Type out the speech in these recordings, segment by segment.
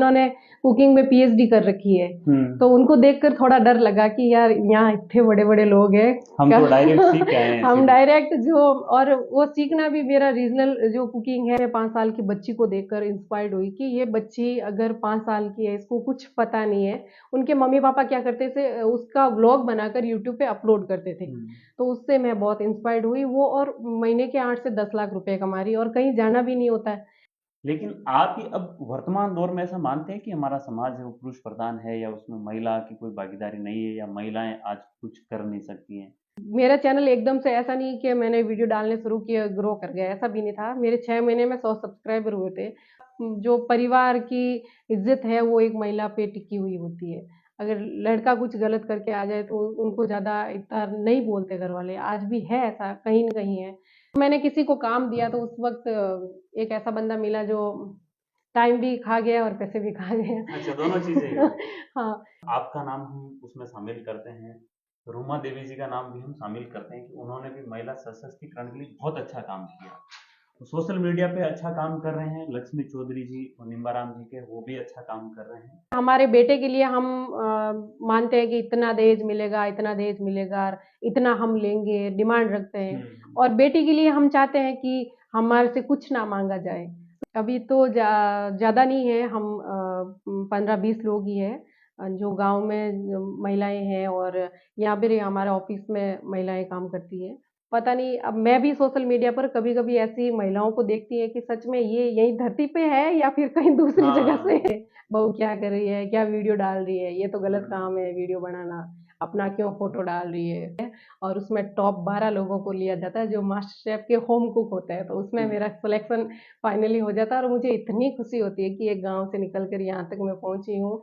जिन्होंने कुकिंग में पीएचडी कर रखी है, तो उनको देखकर थोड़ा डर लगा कि यार यहाँ इतने बड़े बड़े लोग हैं, हम तो डायरेक्ट सीख के आए हैं। हम डायरेक्ट जो, और वो सीखना भी मेरा रीजनल जो कुकिंग है, 5 साल की बच्ची को देखकर इंस्पायर्ड हुई कि ये बच्ची अगर 5 साल की है, इसको कुछ पता नहीं है। उनके मम्मी पापा क्या करते थे, उसका व्लॉग बनाकर यूट्यूब पे अपलोड करते थे, तो उससे मैं बहुत इंस्पायर्ड हुई। वो और महीने के 8 से 10 लाख रुपए कमा रही है और कहीं जाना भी नहीं होता है। लेकिन आप ही अब वर्तमान दौर में ऐसा मानते हैं कि हमारा समाज है वो पुरुष प्रधान है, या उसमें महिला की कोई भागीदारी नहीं है, या महिलाएं आज कुछ कर नहीं सकती हैं? मेरा चैनल एकदम से ऐसा नहीं कि मैंने वीडियो डालने शुरू किया ग्रो कर गया, ऐसा भी नहीं था। मेरे 6 महीने में 100 सब्सक्राइबर हुए थे। जो परिवार की इज्जत है वो एक महिला पे टिकी हुई होती है। अगर लड़का कुछ गलत करके आ जाए तो उनको ज़्यादा इतना नहीं बोलते घर वाले, आज भी है ऐसा, कहीं न कहीं है। मैंने किसी को काम दिया तो उस वक़्त एक ऐसा बंदा मिला जो टाइम भी खा गया और पैसे भी खा गया। अच्छा, दोनों चीजें। हाँ। आपका नाम हम उसमें शामिल करते हैं, रूमा देवी जी का नाम भी हम शामिल करते हैं कि उन्होंने भी महिला सशक्तिकरण के लिए बहुत अच्छा काम किया। तो सोशल मीडिया पे अच्छा काम कर रहे हैं लक्ष्मी चौधरी जी और निम्बाराम जी के, वो भी अच्छा काम कर रहे हैं। हमारे बेटे के लिए हम मानते हैं कि इतना दहेज मिलेगा, इतना दहेज मिलेगा, इतना हम लेंगे, डिमांड रखते हैं। और बेटी के लिए हम चाहते हैं कि हमारे से कुछ ना मांगा जाए। अभी तो ज़्यादा नहीं है, हम 15-20 लोग ही हैं जो गांव में महिलाएं हैं, और यहाँ पे हमारे ऑफिस में महिलाएं काम करती हैं। पता नहीं, अब मैं भी सोशल मीडिया पर कभी-कभी ऐसी महिलाओं को देखती है कि सच में ये यही धरती पे है या फिर कहीं दूसरी जगह से है। बहू क्या कर रही है, क्या वीडियो डाल रही है, ये तो गलत काम है वीडियो बनाना, अपना क्यों फोटो डाल रही है। और उसमें टॉप 12 लोगों को लिया जाता है जो मास्टर शेफ के होम कुक होते हैं, तो उसमें मेरा सिलेक्शन फाइनली हो जाता है और मुझे इतनी खुशी होती है कि एक गांव से निकल कर यहाँ तक मैं पहुंची हूँ।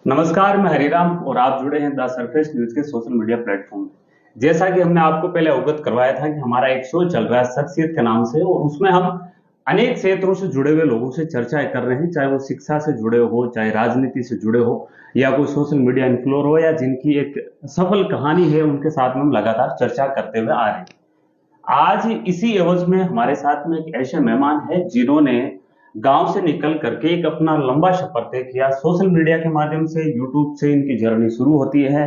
नमस्कार, मैं हरिराम और आप जुड़े हैं द सरफेस न्यूज के सोशल मीडिया प्लेटफॉर्म में। जैसा कि हमने आपको पहले अवगत करवाया था कि हमारा एक शो चल रहा है शख्सियत के नाम से, और उसमें हम अनेक क्षेत्रों से जुड़े हुए लोगों से चर्चाएं कर रहे हैं, चाहे वो शिक्षा से जुड़े हो, चाहे राजनीति से जुड़े हो, या कोई सोशल मीडिया इन्फ्लुएंसर हो, या जिनकी एक सफल कहानी है, उनके साथ में हम लगातार चर्चा करते हुए आ रहे हैं। आज इसी एवज में हमारे साथ में एक ऐसे मेहमान है जिन्होंने गांव से निकल करके एक अपना लंबा सफर तय किया। सोशल मीडिया के माध्यम से, यूट्यूब से इनकी जर्नी शुरू होती है,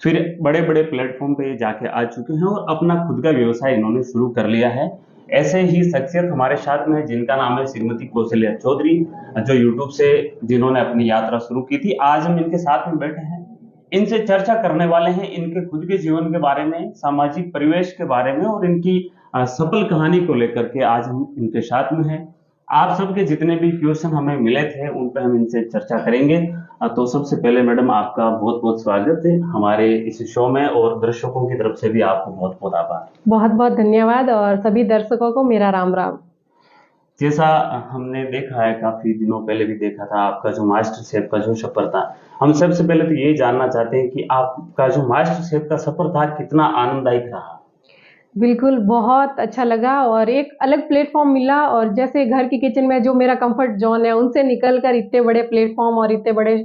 फिर बड़े बड़े प्लेटफॉर्म पे ये जाके आ चुके हैं और अपना खुद का व्यवसाय इन्होंने शुरू कर लिया है। ऐसे ही शख्सियत हमारे साथ में है जिनका नाम है श्रीमती कौशल्या चौधरी, जो यूट्यूब से जिन्होंने अपनी यात्रा शुरू की थी। आज हम इनके साथ में बैठे हैं, इनसे चर्चा करने वाले हैं इनके खुद के जीवन के बारे में, सामाजिक परिवेश के बारे में, और इनकी सफल कहानी को लेकर के आज हम इनके साथ में हैं। आप सबके जितने भी क्वेश्चन हमें मिले थे उन पर हम इनसे चर्चा करेंगे। तो सबसे पहले मैडम, आपका बहुत बहुत स्वागत है हमारे इस शो में, और दर्शकों की तरफ से भी आपको बहुत बहुत आभार। बहुत बहुत धन्यवाद, और सभी दर्शकों को मेरा राम राम। जैसा हमने देखा है, काफी दिनों पहले भी देखा था आपका जो मास्टर शेफ का जो सफर था, हम सबसे पहले तो यही जानना चाहते हैं कि आपका जो मास्टर शेफ का सफर था कितना आनंददायक रहा। बिल्कुल, बहुत अच्छा लगा और एक अलग प्लेटफॉर्म मिला, और जैसे घर की किचन में जो मेरा कंफर्ट जोन है उनसे निकलकर इतने बड़े प्लेटफॉर्म और इतने बड़े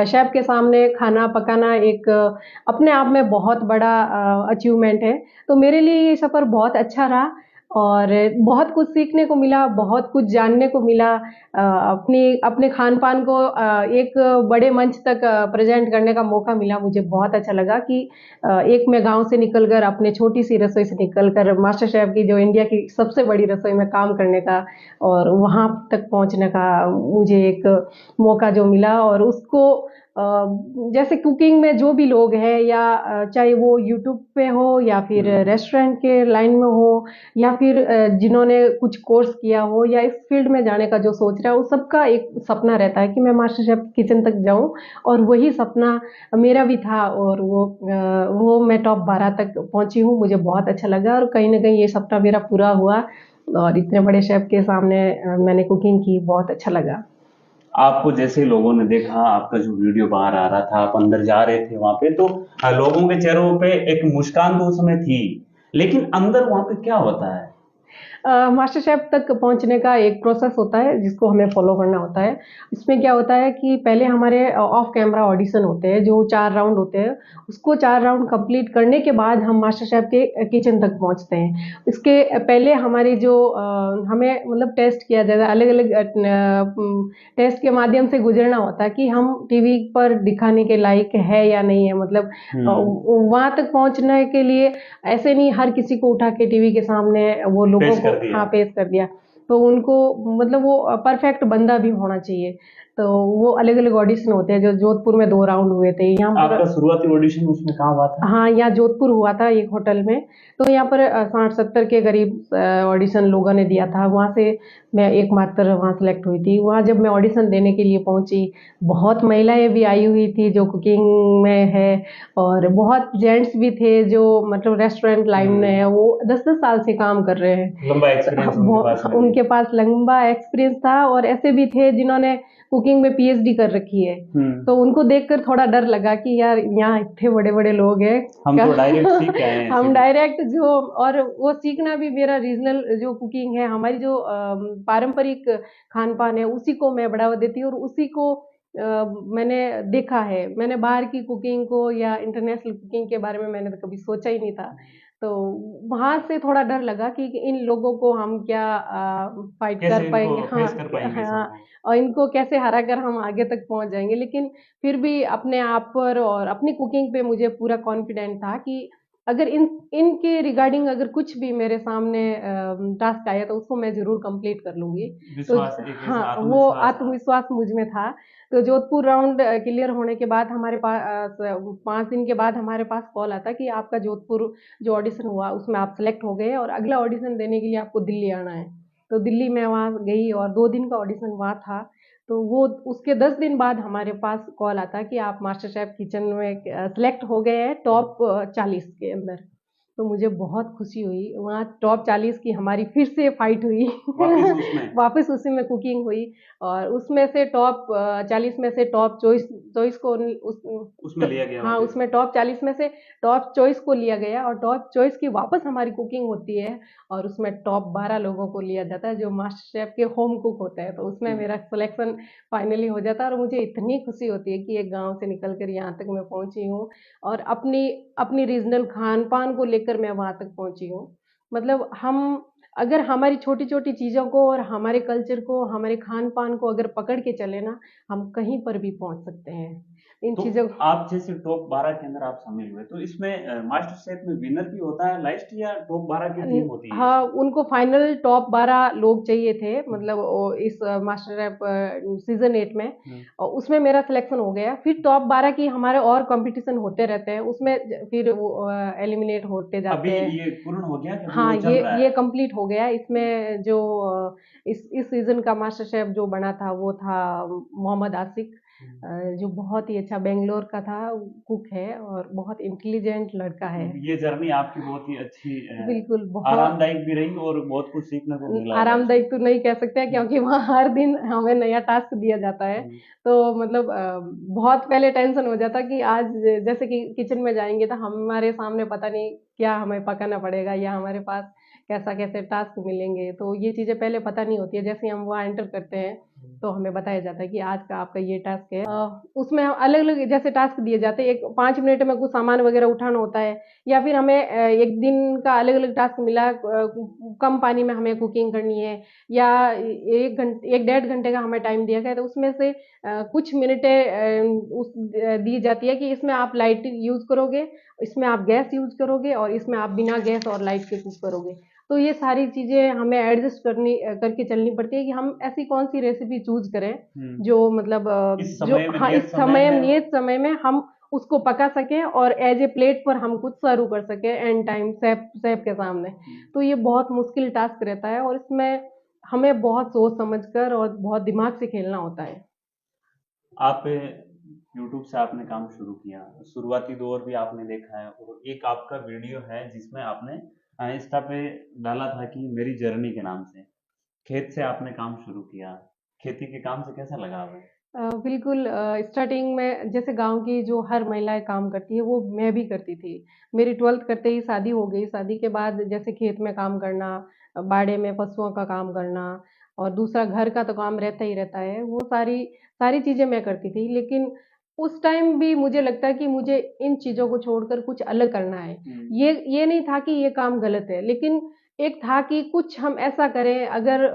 शेफ के सामने खाना पकाना एक अपने आप में बहुत बड़ा अचीवमेंट है। तो मेरे लिए ये सफ़र बहुत अच्छा रहा और बहुत कुछ सीखने को मिला, बहुत कुछ जानने को मिला। अपने खान-पान को एक बड़े मंच तक प्रेज़ेंट करने का मौका मिला। मुझे बहुत अच्छा लगा कि एक मैं गाँव से निकलकर, अपने छोटी-सी रसोई से निकलकर मास्टर शेफ़ की, जो इंडिया की सबसे बड़ी रसोई में काम करने का और वहाँ तक पहुँचने का मुझे एक मौका जो मिला, और उसको जैसे कुकिंग में जो भी लोग हैं, या चाहे वो यूट्यूब पे हो या फिर रेस्टोरेंट के लाइन में हो, या फिर जिन्होंने कुछ कोर्स किया हो या इस फील्ड में जाने का जो सोच रहा है, वो सबका एक सपना रहता है कि मैं मास्टर शेफ किचन तक जाऊं, और वही सपना मेरा भी था, और वो मैं टॉप 12 तक पहुंची हूं। मुझे बहुत अच्छा लगा और कहीं ना कहीं ये सपना मेरा पूरा हुआ, और इतने बड़े शेफ के सामने मैंने कुकिंग की, बहुत अच्छा लगा। आपको जैसे लोगों ने देखा, आपका जो वीडियो बाहर आ रहा था, आप अंदर जा रहे थे वहां पे, तो लोगों के चेहरों पे एक मुस्कान तो उस समय थी, लेकिन अंदर वहां पे क्या होता है? मास्टर शेफ तक पहुंचने का एक प्रोसेस होता है जिसको हमें फॉलो करना होता है। इसमें क्या होता है कि पहले हमारे ऑफ कैमरा ऑडिशन होते हैं जो 4 राउंड होते हैं। उसको 4 राउंड कंप्लीट करने के बाद हम मास्टर शेफ के किचन तक पहुंचते हैं। इसके पहले हमारी जो हमें मतलब टेस्ट किया जाता है, अलग अलग टेस्ट के माध्यम से गुजरना होता है कि हम टीवी पर दिखाने के लायक है या नहीं है। मतलब वहां तक पहुंचने के लिए ऐसे नहीं हर किसी को उठा के टीवी के सामने वो लोगों पेश को कर दिया। हाँ पेश कर दिया। तो उनको मतलब वो परफेक्ट बंदा भी होना चाहिए। तो वो अलग अलग ऑडिशन होते हैं। जो जोधपुर में 2 राउंड हुए थे यहाँ पर। आपका शुरुआती ऑडिशन उसमें कहाँ हुआ था? हाँ, यहाँ जोधपुर हुआ था एक होटल में। तो यहाँ पर 60-70 के करीब ऑडिशन लोगों ने दिया था। वहाँ से मैं एकमात्र वहाँ सेलेक्ट हुई थी। वहाँ जब मैं ऑडिशन देने के लिए पहुँची, बहुत महिलाएं भी आई हुई थी जो कुकिंग में है, और बहुत जेंट्स भी थे जो मतलब रेस्टोरेंट लाइन में है, वो 10-10 साल से काम कर रहे हैं। लंबा एक्सपीरियंस उनके पास में भी। उनके पास लंबा एक्सपीरियंस था, और ऐसे भी थे जिन्होंने कुकिंग में पीएचडी कर रखी है। तो उनको देखकर थोड़ा डर लगा कि यार यहाँ इतने बड़े बड़े लोग हैं, हम तो डायरेक्ट सीख के आए हैं। हम डायरेक्ट जो, और वो सीखना भी मेरा रीजनल जो कुकिंग है, हमारी जो पारंपरिक खान पान है, उसी को मैं बढ़ावा देती हूँ, और उसी को मैंने देखा है। मैंने बाहर की कुकिंग को या इंटरनेशनल कुकिंग के बारे में मैंने तो कभी सोचा ही नहीं था। तो वहां से थोड़ा डर लगा कि इन लोगों को हम क्या फाइट कैसे कर पाएंगे, इनको हाँ फेस कर पाएंगे हाँ, सबको? और इनको कैसे हरा कर हम आगे तक पहुंच जाएंगे। लेकिन फिर भी अपने आप पर और अपनी कुकिंग पे मुझे पूरा कॉन्फिडेंट था कि अगर इनके रिगार्डिंग अगर कुछ भी मेरे सामने टास्क आया तो उसको मैं जरूर कंप्लीट कर लूंगी। तो विश्वास, एक ऐसा हाँ, वो आत्मविश्वास था। आत्मविश्वास मुझ में था। तो जोधपुर राउंड क्लियर होने के बाद हमारे पास 5 दिन के बाद हमारे पास कॉल आता कि आपका जोधपुर जो ऑडिशन हुआ उसमें आप सेलेक्ट हो गए, और अगला ऑडिशन देने के लिए आपको दिल्ली आना है। तो दिल्ली मैं वहाँ गई और 2 दिन का ऑडिशन वहाँ था। तो वो उसके 10 दिन बाद हमारे पास कॉल आता कि आप मास्टर शेफ किचन में सेलेक्ट हो गए हैं टॉप 40 के अंदर। तो मुझे बहुत खुशी हुई। वहाँ टॉप 40 की हमारी फिर से फाइट हुई। वापिस उसमें। वापस उसी में कुकिंग हुई, और उसमें से टॉप 40 में से टॉप चॉइस चॉइस को उसमें लिया गया हाँ, वापिस। उसमें टॉप 40 में से टॉप चॉइस को लिया गया, और टॉप चॉइस की वापस हमारी कुकिंग होती है, और उसमें टॉप 12 लोगों को लिया जाता है जो मास्टर शेफ के होम कुक होते हैं। तो उसमें मेरा सिलेक्शन फाइनली हो जाता है, और मुझे इतनी खुशी होती है कि एक गांव से निकल कर यहाँ तक मैं पहुंची हूँ, और अपनी अपनी रीजनल खान पान को लेकर मैं वहां तक पहुंची हूँ। मतलब हम अगर हमारी छोटी छोटी चीज़ों को और हमारे कल्चर को, हमारे खान पान को अगर पकड़ के चले ना, हम कहीं पर भी पहुंच सकते हैं इन तो चीज़ों। आप जैसे टॉप 12 के अंदर आप शामिल हुए, तो इसमें मास्टर शेफ में विनर भी होता है लास्ट, या टॉप 12 की टीम होती है हाँ, इसमें? उनको फाइनल टॉप 12 लोग चाहिए थे, मतलब इस मास्टर शेफ सीजन 8 में, और उसमें मेरा सिलेक्शन हो गया। फिर टॉप 12 की हमारे और कंपटीशन होते रहते हैं, उसमें फिर वो एलिमिनेट होते अभी जाते हैं। ये पूर्ण हो गया कि अभी हाँ, वो चल रहा ये है? कंप्लीट हो गया। इसमें जो इस सीजन का मास्टर शेफ जो बना था वो था मोहम्मद आसिक, जो बहुत ही अच्छा बेंगलोर का था, कुक है और बहुत इंटेलिजेंट लड़का है। ये जर्नी आपकी बहुत ही अच्छी बिल्कुल, बहुत आरामदायक भी रही और बहुत कुछ सीखने को मिला होगा इसमें। आरामदायक तो नहीं कह सकते हैं, क्योंकि वहाँ हर दिन हमें नया टास्क दिया जाता है। तो मतलब बहुत पहले टेंशन हो जाता कि आज जैसे कि किचन में जाएंगे तो हमारे सामने पता नहीं क्या हमें पकाना पड़ेगा, या हमारे पास कैसा कैसे टास्क मिलेंगे। तो ये चीज़ें पहले पता नहीं होती है। जैसे हम वहाँ एंटर करते हैं तो हमें बताया जाता है कि आज का आपका ये टास्क है। उसमें अलग अलग जैसे टास्क दिए जाते हैं। एक 5 मिनट में कुछ सामान वगैरह उठाना होता है, या फिर हमें एक दिन का अलग अलग टास्क मिला, कम पानी में हमें कुकिंग करनी है, या 1 1.5 घंटे का हमें टाइम दिया गया है, तो उसमें से कुछ मिनटें दी जाती है कि इसमें आप लाइट यूज करोगे, इसमें आप गैस यूज करोगे, और इसमें आप बिना गैस और लाइट के कुक करोगे। तो ये सारी चीजें हमें एडजस्ट करके चलनी पड़ती है कि हम ऐसी कौन सी रेसिपी चूज करें जो मतलब इस जो समय में हाँ, नियत इस समय समय है। नियत समय में हम उसको पका सकें, और एज ए प्लेट पर हम कुछ सर्व कर सकें एंड टाइम शेफ शेफ के सामने। तो ये बहुत मुश्किल टास्क रहता है, और इसमें हमें बहुत सोच समझकर और बहुत दिमाग से खेलना होता है। आप यूट्यूब से आपने काम शुरू किया, शुरुआती दौर भी आपने देखा है, और एक आपका वीडियो है जिसमें आपने इंस्टा पे डाला था कि मेरी जर्नी के नाम से खेत से आपने काम शुरू किया। खेती के काम से कैसा लगा हमें? बिल्कुल स्टार्टिंग में जैसे गांव की जो हर महिलाएं काम करती है वो मैं भी करती थी। मेरी 12th करते ही शादी हो गई। शादी के बाद जैसे खेत में काम करना, बाड़े में पशुओं का काम करना और दूसरा घर का तो काम रहता ही रहता है। वो सारी सारी चीजें मैं करती थी, लेकिन उस टाइम भी मुझे लगता है कि मुझे इन चीजों को छोड़कर कुछ अलग करना है। ये नहीं था कि ये काम गलत है, लेकिन एक था कि कुछ हम ऐसा करें। अगर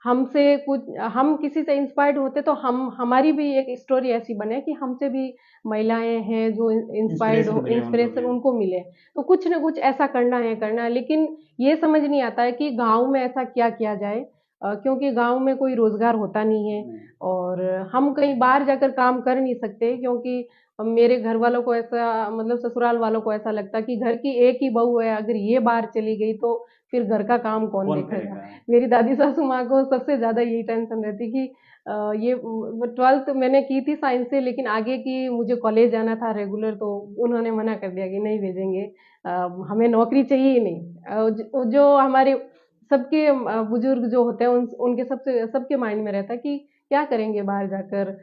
हमसे कुछ हम किसी से इंस्पायर्ड होते तो हम हमारी भी एक स्टोरी ऐसी बने कि हमसे भी महिलाएं हैं जो इंस्पायर्ड इंस्पिरेशन हो, मिले उनको इंस्पिरेशन भी। उनको मिले। तो कुछ ना कुछ ऐसा करना है, लेकिन ये समझ नहीं आता है कि गांव में ऐसा क्या किया जाए। क्योंकि गांव में कोई रोजगार होता नहीं है हम्म, और हम कहीं बाहर जाकर काम कर नहीं सकते, क्योंकि मेरे घर वालों को ऐसा, मतलब ससुराल वालों को ऐसा लगता कि घर की एक ही बहू है, अगर ये बाहर चली गई तो फिर घर का काम कौन कौन देखेगा। करेगा। मेरी दादी सासू माँ को सबसे ज्यादा यही टेंशन रहती कि ये 12th मैंने की थी साइंस से, लेकिन आगे की मुझे कॉलेज जाना था रेगुलर, तो उन्होंने मना कर दिया कि नहीं भेजेंगे। अ, हमें नौकरी चाहिए ही नहीं। जो हमारे सबके बुजुर्ग जो होते हैं उनके सबसे सबके माइंड में रहता है कि क्या करेंगे बाहर जाकर।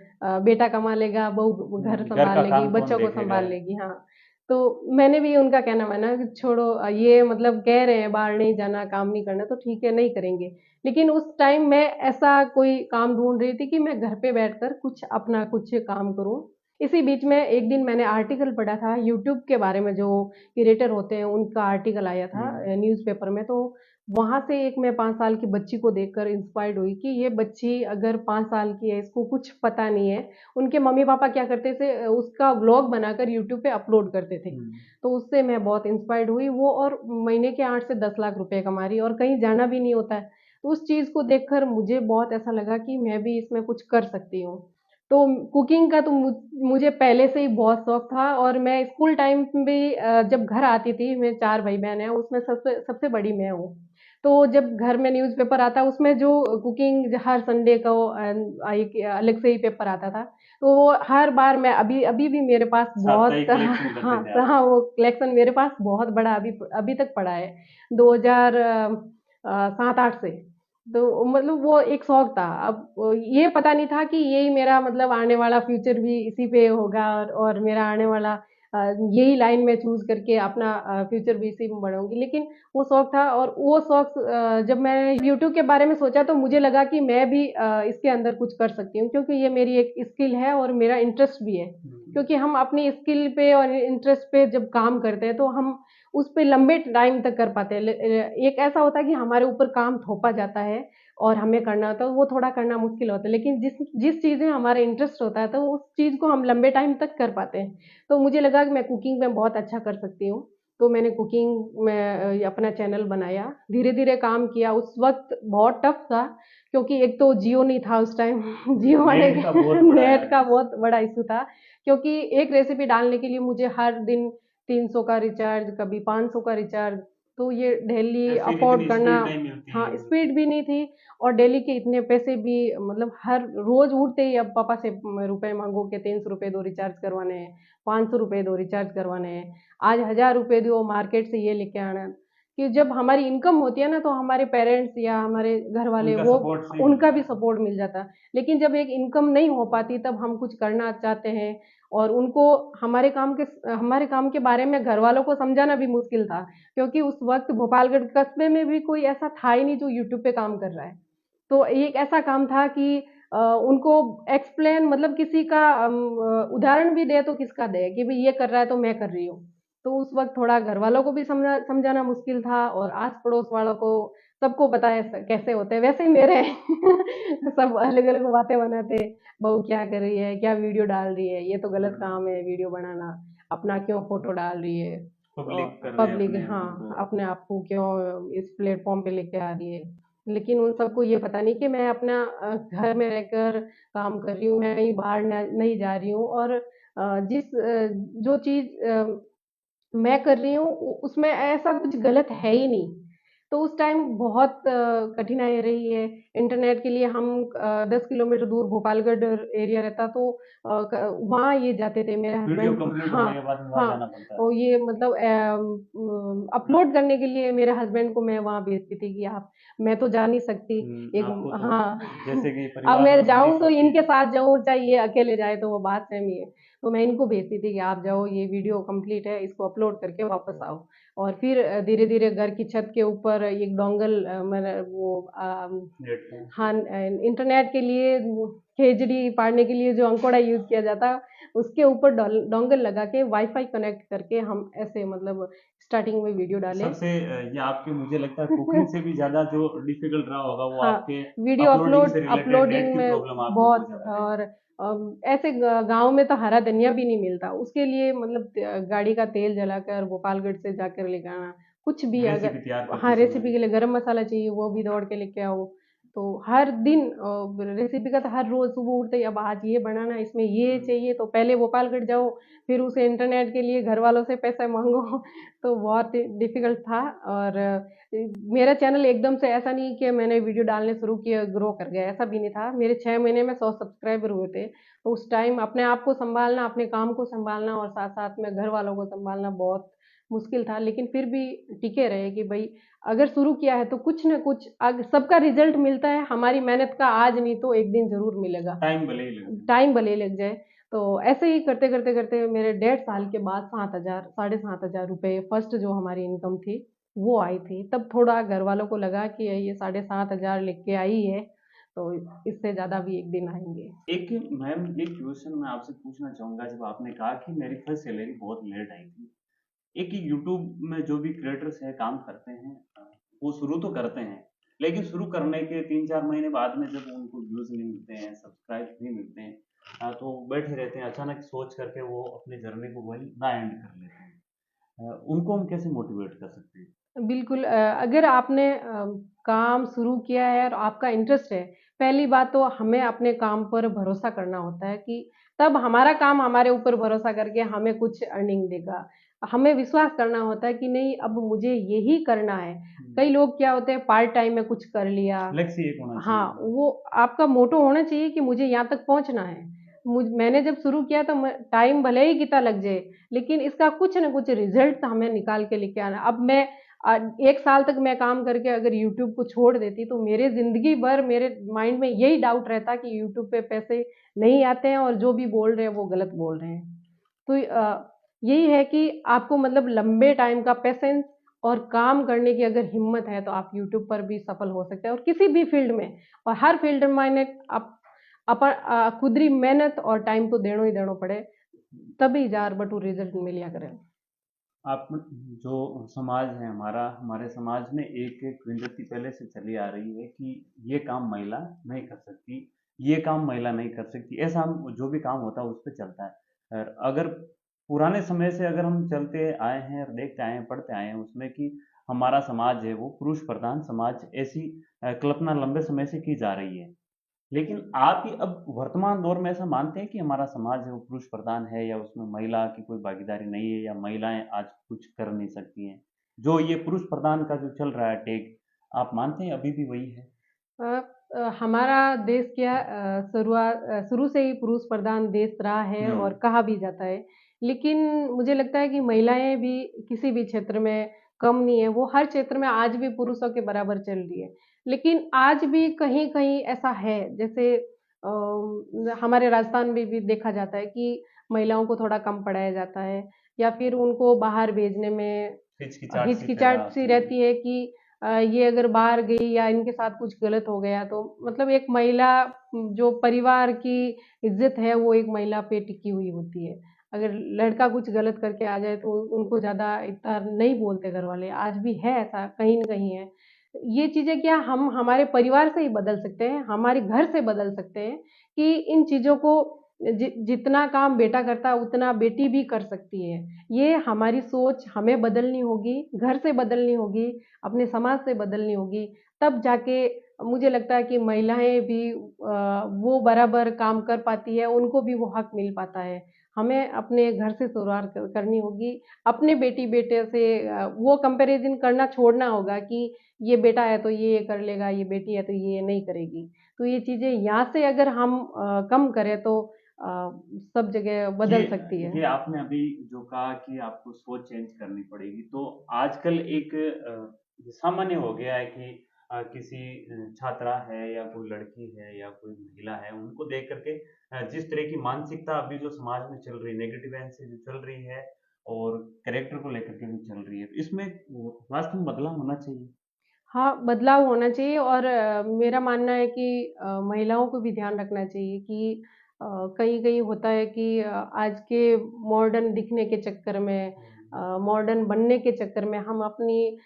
बेटा कमा लेगा, बहू घर घर संभाल का लेगी, काम कौन बच्चों को देखेगा। संभाल लेगी। हाँ, तो मैंने भी उनका कहना माना कि छोड़ो, ये मतलब कह रहे हैं बाहर नहीं जाना, काम नहीं करना, तो ठीक है नहीं करेंगे। लेकिन उस टाइम मैं ऐसा कोई काम ढूंढ रही थी कि मैं घर पे बैठकर कुछ अपना कुछ काम करूं। इसी बीच में एक दिन मैंने आर्टिकल पढ़ा था यूट्यूब के बारे में, जो क्रिएटर होते हैं उनका आर्टिकल आया था हम्म, न्यूज़पेपर में। तो वहां से एक मैं 5 साल की बच्ची को देखकर इंस्पायर्ड हुई कि ये बच्ची अगर 5 साल की है, इसको कुछ पता नहीं है। उनके मम्मी पापा क्या करते थे, उसका व्लॉग बनाकर यूट्यूब पे अपलोड करते थे। हम्म, तो उससे मैं बहुत इंस्पायर्ड हुई। वो और महीने के 8 से 10 लाख रुपए कमा रही है और कहीं जाना भी नहीं होता है। तो उस चीज को देखकर मुझे बहुत ऐसा लगा कि मैं भी इसमें कुछ कर सकती हूँ। तो कुकिंग का तो मुझे पहले से ही बहुत शौक था। और मैं स्कूल टाइम भी जब घर आती थी, मैं 4 भाई बहन हैं, उसमें सबसे सबसे बड़ी मैं हूँ। तो जब घर में न्यूज़पेपर आता उसमें जो कुकिंग हर संडे को एक अलग से ही पेपर आता था। तो वो हर बार मैं अभी अभी भी मेरे पास बहुत साप्ताहिक कलेक्शन करते हाँ थे आप। हाँ, वो कलेक्शन मेरे पास बहुत बड़ा अभी अभी तक पड़ा है, 2007-8 से। तो मतलब वो एक शौक था। अब ये पता नहीं था कि यही मेरा मतलब आने वाला फ्यूचर भी इसी पे होगा, और मेरा आने वाला अ, यही लाइन में चूज करके अपना फ्यूचर भी इसी में बढ़ाऊंगी। लेकिन वो शौक था, और वो शौक जब मैं यूट्यूब के बारे में सोचा तो मुझे लगा कि मैं भी इसके अंदर कुछ कर सकती हूँ, क्योंकि ये मेरी एक स्किल है और मेरा इंटरेस्ट भी है। हम्म, क्योंकि हम अपनी स्किल पे और इंटरेस्ट पे जब काम करते हैं तो हम उस पे लंबे टाइम तक कर पाते हैं। एक ऐसा होता है कि हमारे ऊपर काम थोपा जाता है और हमें करना होता है, वो थोड़ा करना मुश्किल होता है। लेकिन जिस जिस चीज़ में हमारा इंटरेस्ट होता है तो उस चीज़ को हम लंबे टाइम तक कर पाते हैं। तो मुझे लगा कि मैं कुकिंग में बहुत अच्छा कर सकती हूँ। तो मैंने कुकिंग में अपना चैनल बनाया, धीरे-धीरे काम किया। उस वक़्त बहुत टफ़ था, क्योंकि एक तो जियो नहीं था उस टाइम। जियो वाले नेट का बहुत बड़ा नेट है। का बहुत बड़ा इश्यू था, क्योंकि एक रेसिपी डालने के लिए मुझे हर दिन 300 का रिचार्ज, कभी 500 का रिचार्ज। तो ये डेली या फिर अफ़ोर्ड इतनी करना। स्पीड नहीं मिलती हाँ, है। स्पीड भी नहीं थी और डेली के इतने पैसे भी, मतलब हर रोज़ उठते ही अब पापा से रुपए माँगो कि 300 रुपए दो रिचार्ज करवाने हैं, 500 रुपए दो रिचार्ज करवाने हैं, आज 1000 रुपए दो मार्केट से ये लेके आना है। कि जब हमारी इनकम होती है ना तो हमारे पेरेंट्स या हमारे घर वाले उनका वो, सपोर्ट सही उनका मिलता भी है। सपोर्ट मिल जाता है। लेकिन जब एक इनकम नहीं हो पाती तब हम कुछ करना चाहते हैं, और उनको हमारे काम के बारे में घर वालों को समझाना भी मुश्किल था, क्योंकि उस वक्त भोपालगढ़ कस्बे में भी कोई ऐसा था ही नहीं जो यूट्यूब पे काम कर रहा है। तो एक ऐसा काम था कि उनको एक्सप्लेन, मतलब किसी का उदाहरण भी दे तो किसका दे कि भाई ये कर रहा है तो मैं कर रही हूँ। तो उस वक्त थोड़ा घर वालों को भी समझाना मुश्किल था, और आस पड़ोस वालों को सबको पता है कैसे होते हैं वैसे ही मेरे हैं। सब अलग अलग बातें बनाते, बहू क्या कर रही है, क्या वीडियो डाल रही है, ये तो गलत हम्म, काम है वीडियो बनाना, अपना क्यों फोटो डाल रही है, पब्लिक कर रहे हैं पब्लिक, अपने हाँ, उनको। अपने आप को क्यों इस प्लेटफॉर्म पे लेके आ रही है। लेकिन उन सबको ये पता नहीं कि मैं अपना घर में रहकर काम कर रही हूँ, मैं कहीं बाहर नहीं जा रही हूँ। और जो चीज मैं कर रही हूँ उसमें ऐसा कुछ गलत है ही नहीं। तो उस टाइम बहुत कठिनाई रही है। इंटरनेट के लिए हम 10 किलोमीटर दूर भोपालगढ़ एरिया रहता, तो वहाँ ये जाते थे मेरे वीडियो हस्बैंड। कंप्लीट हाँ, होने के बाद में वहां हाँ। जाना पड़ता है। और ये मतलब अपलोड करने के लिए मेरे हस्बैंड को मैं वहाँ भेजती थी कि आप, मैं तो जा नहीं सकती। एक आपको तो हाँ। जैसे कि अब परिवार मैं में जाऊँ तकलीफ तो होती इनके है। साथ जाऊँ, चाहे ये अकेले जाए तो वो बात सहमी है। तो मैं इनको भेजती थी कि आप जाओ, ये वीडियो कंप्लीट है, इसको अपलोड करके वापस आओ। और फिर धीरे धीरे घर की छत के ऊपर एक डोंगल, मैंने वो नेट पे। हाँ, इंटरनेट के लिए खेजड़ी पाड़ने के लिए जो अंकोड़ा यूज किया जाता, उसके ऊपर डोंगल लगा के वाईफाई कनेक्ट करके हम ऐसे मतलब स्टार्टिंग में वीडियो डाले। सबसे ये आपके मुझे लगता है कुकिंग से भी ज्यादा जो डिफिकल्ट रहा होगा वो हाँ, आपके वीडियो अपलोडिंग से रिलेटेड नेट अपलोडिंग की में प्रॉब्लम आपकी बहुत बहुत। ज्यादा रही। और ऐसे गांव में तो हरा धनिया भी नहीं मिलता, उसके लिए मतलब गाड़ी का तेल जलाकर गोपालगढ़ से जाकर लेकर आना, कुछ भी रेसिपी अगर। तैयार करते हाँ, समय। रेसिपी के लिए गरम मसाला चाहिए, वो भी दौड़ के लेके आओ। तो हर दिन रेसिपी का तो हर रोज सुबह उठते ही अब आज ये बनाना, इसमें ये चाहिए, तो पहले गोपालगढ़ जाओ, फिर उसे इंटरनेट के लिए घर वालों से पैसे मांगो। तो बहुत डिफिकल्ट था। और मेरा चैनल एकदम से ऐसा नहीं कि मैंने वीडियो डालने शुरू किए ग्रो कर गया, ऐसा भी नहीं था। मेरे 6 महीने में 100 सब्सक्राइबर हुए थे। तो उस टाइम अपने आप को संभालना, अपने काम को संभालना और साथ साथ में घर वालों को संभालना बहुत मुश्किल था, लेकिन फिर भी टिके रहे कि भाई अगर शुरू किया है तो कुछ ना कुछ सबका रिजल्ट मिलता है, हमारी मेहनत का आज नहीं तो एक दिन जरूर मिलेगा, टाइम भले ही लग जाए। टाइम भले ही लग जाए। तो ऐसे ही करते करते करते मेरे 1.5 साल के बाद 7,000 7,500 रुपये फर्स्ट जो हमारी इनकम थी वो आई थी। तब थोड़ा घर वालों को लगा कि ये 7,500 लेके आई है, तो इससे ज्यादा भी एक दिन आएंगे। एक मैम एक क्वेश्चन मैं आपसे पूछना चाहूंगा, जब आपने कहा कि मेरी फर्स्ट सैलरी बहुत लेट आई थी। एक यूट्यूब में जो भी क्रिएटर्स हैं काम करते हैं, वो शुरू तो करते हैं, लेकिन शुरू करने के 3-4 महीने बाद में जब उनको व्यूज नहीं मिलते हैं, सब्सक्राइब नहीं मिलते हैं, तो बैठे रहते हैं, अचानक सोच करके वो अपनी जर्नी को वही ना एंड कर लेते हैं। उनको हम कैसे मोटिवेट कर सकते हैं? बिल्कुल, अगर आपने काम शुरू किया है और आपका इंटरेस्ट है, पहली बात तो हमें अपने काम पर भरोसा करना होता है कि तब हमारा काम हमारे ऊपर भरोसा करके हमें कुछ अर्निंग देगा। हमें विश्वास करना होता है कि नहीं, अब मुझे यही करना है। कई लोग क्या होते हैं, पार्ट टाइम में कुछ कर लिया। लक्ष्य एक होना चाहिए। हाँ, वो आपका मोटो होना चाहिए कि मुझे यहाँ तक पहुँचना है। मैंने जब शुरू किया तो टाइम भले ही कितना लग जाए, लेकिन इसका कुछ ना कुछ रिजल्ट हमें निकाल के लेके आना। अब मैं 1 साल तक मैं काम करके अगर यूट्यूब को छोड़ देती तो मेरे जिंदगी भर मेरे माइंड में यही डाउट रहता कि यूट्यूब पे पैसे नहीं आते हैं और जो भी बोल रहे हैं वो गलत बोल रहे हैं। तो यही है कि आपको मतलब लंबे टाइम का पेशेंस और काम करने की अगर हिम्मत है तो आप यूट्यूब पर भी सफल हो सकते हैं, और किसी भी फील्ड में। और हर फील्ड में मैंने अपन खुदरी मेहनत और टाइम तो देनो ही देनो पड़े, तभी जार बटू रिजल्ट मिलिया करे। आप जो समाज है हमारा, हमारे समाज में एक एक विकृति पहले से चली आ रही है कि ये काम महिला नहीं कर सकती, ये काम महिला नहीं कर सकती, ऐसा हम जो भी काम होता है उस पर चलता है। और अगर पुराने समय से अगर हम चलते आए हैं और देखते आए हैं, पढ़ते आए हैं उसमें कि हमारा समाज है वो पुरुष प्रधान समाज, ऐसी कल्पना लंबे समय से की जा रही है। लेकिन आप ही अब वर्तमान दौर में ऐसा मानते हैं कि हमारा समाज है वो पुरुष प्रधान है, या उसमें महिला की कोई भागीदारी नहीं है, या महिलाएं आज कुछ कर नहीं सकती हैं? जो ये पुरुष प्रधान का जो चल रहा है टेक, आप मानते हैं अभी भी वही है? हमारा देश क्या शुरू से ही पुरुष प्रधान देश रहा है और हम्म। कहा भी जाता है। लेकिन मुझे लगता है कि महिलाएं भी किसी भी क्षेत्र में कम नहीं है, वो हर क्षेत्र में आज भी पुरुषों के बराबर चल रही है। लेकिन आज भी कहीं कहीं ऐसा है, जैसे हमारे राजस्थान में भी देखा जाता है कि महिलाओं को थोड़ा कम पढ़ाया जाता है, या फिर उनको बाहर भेजने में हिचकिचाहट सी पैदा हिचकिचाहट सी होती है। रहती है कि ये अगर बाहर गई या इनके साथ कुछ गलत हो गया तो मतलब एक महिला, जो परिवार की इज्जत है वो एक महिला पे टिकी हुई होती है। अगर लड़का कुछ गलत करके आ जाए तो उनको ज्यादा इतना नहीं बोलते घर वाले, आज भी है ऐसा, कहीं न कहीं है। ये चीजें क्या हम हमारे परिवार से ही बदल सकते हैं, हमारे घर से बदल सकते हैं कि इन चीजों को जितना काम बेटा करता है उतना बेटी भी कर सकती है। ये हमारी सोच हमें बदलनी होगी, घर से बदलनी होगी, अपने समाज से बदलनी होगी, तब जाके मुझे लगता है कि महिलाएं भी वो बराबर काम कर पाती है, उनको भी वो हक मिल पाता है। हमें अपने घर से शुरुआत करनी होगी। अपने बेटी बेटे से वो कंपैरिजन करना छोड़ना होगा कि ये बेटा है तो ये कर लेगा, ये बेटी है तो ये नहीं करेगी। तो ये चीजें यहाँ से अगर हम कम करें तो सब जगह ये बदल सकती है। ये आपने अभी जो कहा कि आपको सोच चेंज करनी पड़ेगी, तो आजकल एक सामान्य हो गया है कि किसी छात्रा है या कोई लड़की है या कोई महिला है, उनको देख करके जिस तरह की मानसिकता अभी जो समाज में चल रही है, नेगेटिव एनर्जी जो चल रही है और कैरेक्टर को लेकर के भी चल रही है, तो इसमें वास्तव में बदलाव होना चाहिए। हाँ, बदलाव होना चाहिए और मेरा मानना है कि महिलाओं को भी ध्यान रखना चाहिए कि कहीं-कहीं होता है कि आज के मॉडर्न दिखने के चक्कर में मॉडर्न बनने के चक्कर में हम अपनी